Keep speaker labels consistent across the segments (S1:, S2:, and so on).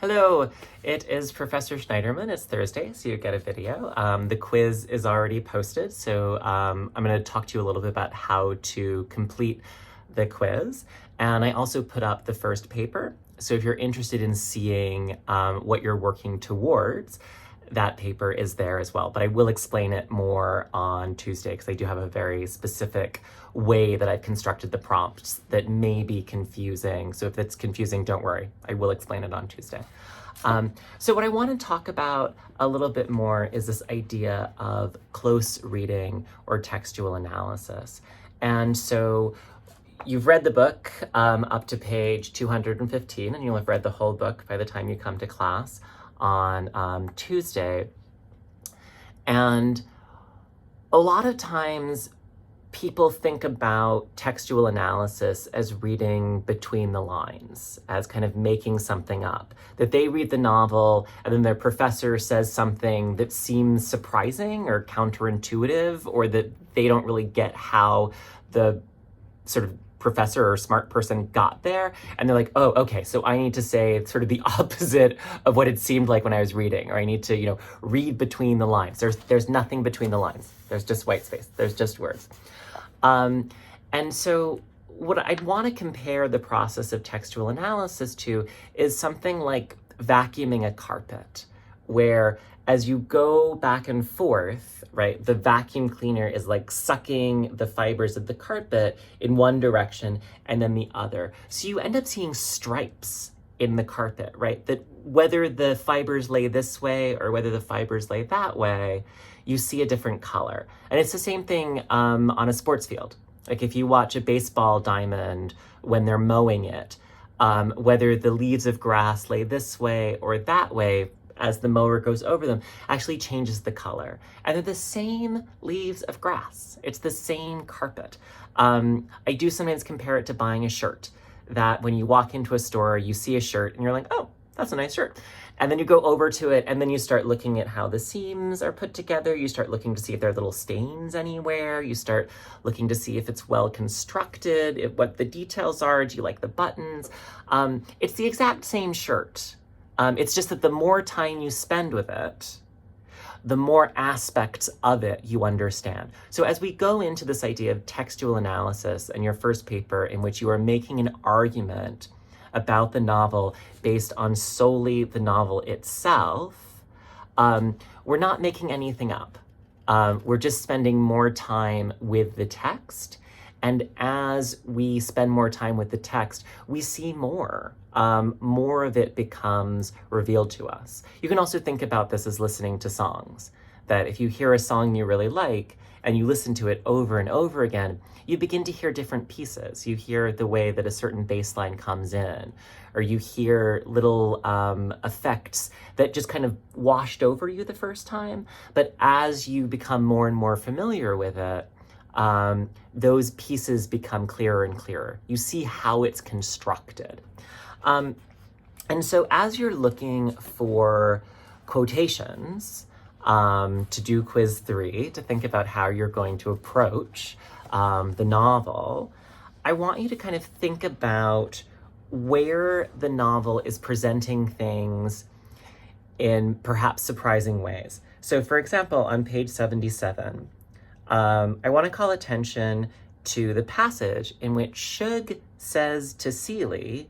S1: Hello, it is Professor Schneiderman. It's Thursday, so you get a video. The quiz is already posted, so I'm going to talk to you a little bit about how to complete the quiz. And I also put up the first paper, so if you're interested in seeing what you're working towards, that paper is there as well. But I will explain it more on Tuesday because I do have a very specific way that I've constructed the prompts that may be confusing. So if it's confusing, don't worry. I will explain it on Tuesday. So what I want to talk about a little bit more is this idea of close reading or textual analysis. And so you've read the book up to page 215, and you'll have read the whole book by the time you come to class on Tuesday. And a lot of times people think about textual analysis as reading between the lines, as kind of making something up. That they read the novel and then their professor says something that seems surprising or counterintuitive, or that they don't really get how the sort of professor or smart person got there, and they're like, oh, okay, so I need to say sort of the opposite of what it seemed like when I was reading, or I need to, read between the lines. There's nothing between the lines. There's just white space. There's just words. And so what I'd want to compare the process of textual analysis to is something like vacuuming a carpet, where as you go back and forth, right, the vacuum cleaner is like sucking the fibers of the carpet in one direction and then the other. So you end up seeing stripes in the carpet, right? That whether the fibers lay this way or whether the fibers lay that way, you see a different color. And it's the same thing on a sports field. Like if you watch a baseball diamond when they're mowing it, whether the leaves of grass lay this way or that way, as the mower goes over them, actually changes the color. And they're the same leaves of grass. It's the same carpet. I do sometimes compare it to buying a shirt, that when you walk into a store, you see a shirt and you're like, oh, that's a nice shirt. And then you go over to it and then you start looking at how the seams are put together. You start looking to see if there are little stains anywhere. You start looking to see if it's well constructed, what the details are. Do you like the buttons? It's the exact same shirt. It's just that the more time you spend with it, the more aspects of it you understand. So as we go into this idea of textual analysis in your first paper, in which you are making an argument about the novel based on solely the novel itself, we're not making anything up. We're just spending more time with the text. And as we spend more time with the text, we see more. More of it becomes revealed to us. You can also think about this as listening to songs, that if you hear a song you really like and you listen to it over and over again, you begin to hear different pieces. You hear the way that a certain bass line comes in, or you hear little effects that just kind of washed over you the first time. But as you become more and more familiar with it, those pieces become clearer and clearer. You see how it's constructed. And so as you're looking for quotations to do quiz 3, to think about how you're going to approach the novel, I want you to kind of think about where the novel is presenting things in perhaps surprising ways. So for example, on page 77, I want to call attention to the passage in which Shug says to Celie,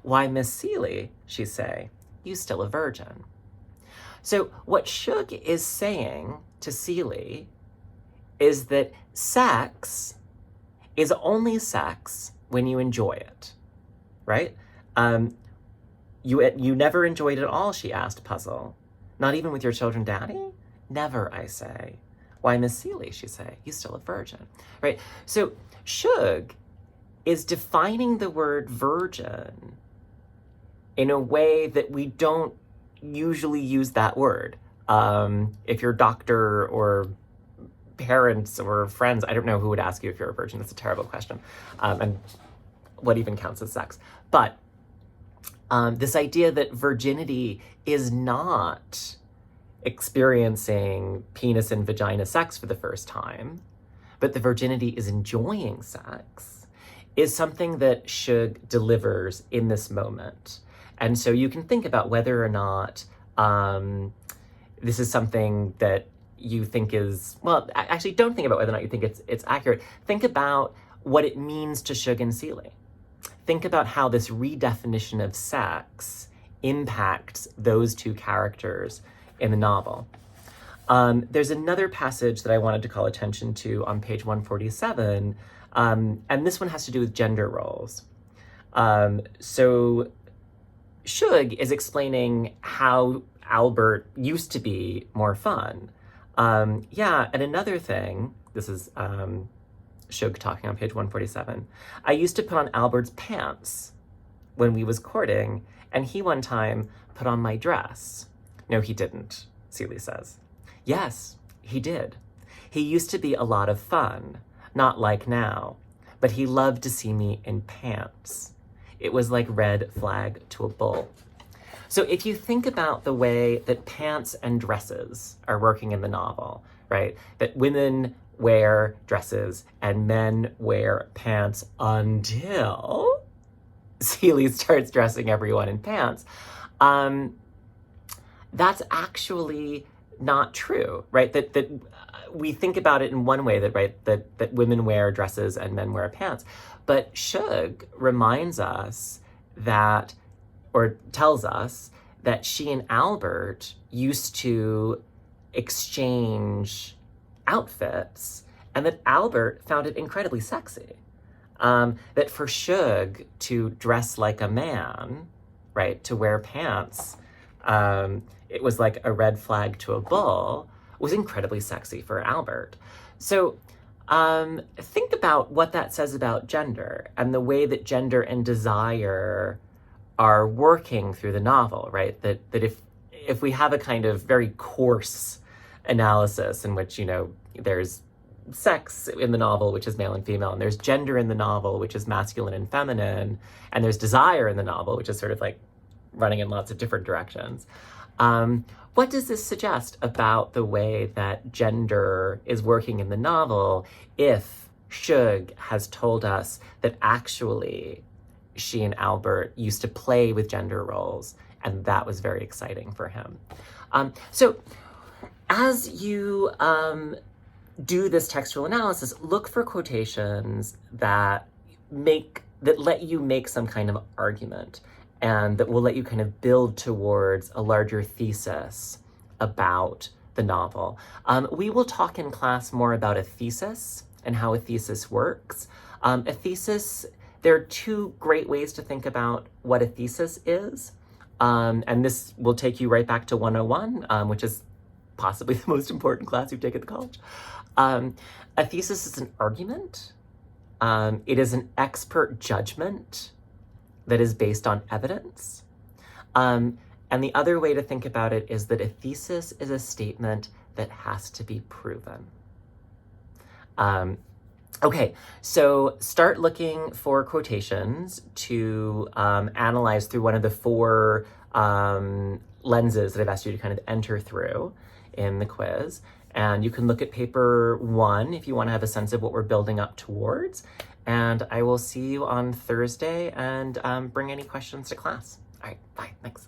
S1: "Why, Miss Celie," she say, "you still a virgin." So what Shug is saying to Celie is that sex is only sex when you enjoy it, right? You never enjoyed it all, she asked, puzzled. Not even with your children, Daddy? Never, I say. Why, Miss Celie, she say, you still a virgin, right? So Shug is defining the word virgin in a way that we don't usually use that word. If your doctor or parents or friends, I don't know who would ask you if you're a virgin. That's a terrible question. And what even counts as sex? But this idea that virginity is not experiencing penis and vagina sex for the first time, but the virginity is enjoying sex, is something that Shug delivers in this moment. And so you can think about whether or not this is something that you think is, well, actually don't think about whether or not you think it's accurate. Think about what it means to Shug and Seeley. Think about how this redefinition of sex impacts those two characters in the novel. There's another passage that I wanted to call attention to on page 147, and this one has to do with gender roles. So Shug is explaining how Albert used to be more fun. Yeah, and another thing, this is Shug talking on page 147. I used to put on Albert's pants when we was courting, and he one time put on my dress. No, he didn't, Seeley says. Yes, he did. He used to be a lot of fun, not like now, but he loved to see me in pants. It was like red flag to a bull. So if you think about the way that pants and dresses are working in the novel, right? That women wear dresses and men wear pants until Seeley starts dressing everyone in pants. That's actually not true, right? That we think about it in one way, that right, that women wear dresses and men wear pants. But Shug reminds us that, or tells us that she and Albert used to exchange outfits, and that Albert found it incredibly sexy. That for Shug to dress like a man, right, to wear pants, it was like a red flag to a bull, was incredibly sexy for Albert. So think about what that says about gender and the way that gender and desire are working through the novel, right? That if we have a kind of very coarse analysis in which, you know, there's sex in the novel, which is male and female, and there's gender in the novel, which is masculine and feminine, and there's desire in the novel, which is sort of like running in lots of different directions. What does this suggest about the way that gender is working in the novel if Shug has told us that actually she and Albert used to play with gender roles, and that was very exciting for him? So as you do this textual analysis, look for quotations that let you make some kind of argument, and that will let you kind of build towards a larger thesis about the novel. We will talk in class more about a thesis and how a thesis works. A thesis, there are two great ways to think about what a thesis is. And this will take you right back to 101, which is possibly the most important class you've taken at the college. A thesis is an argument. It is an expert judgment that is based on evidence. And the other way to think about it is that a thesis is a statement that has to be proven. Okay, so start looking for quotations to analyze through one of the four lenses that I've asked you to kind of enter through in the quiz. And you can look at paper 1 if you want to have a sense of what we're building up towards. And I will see you on Thursday, and bring any questions to class. All right, bye, thanks.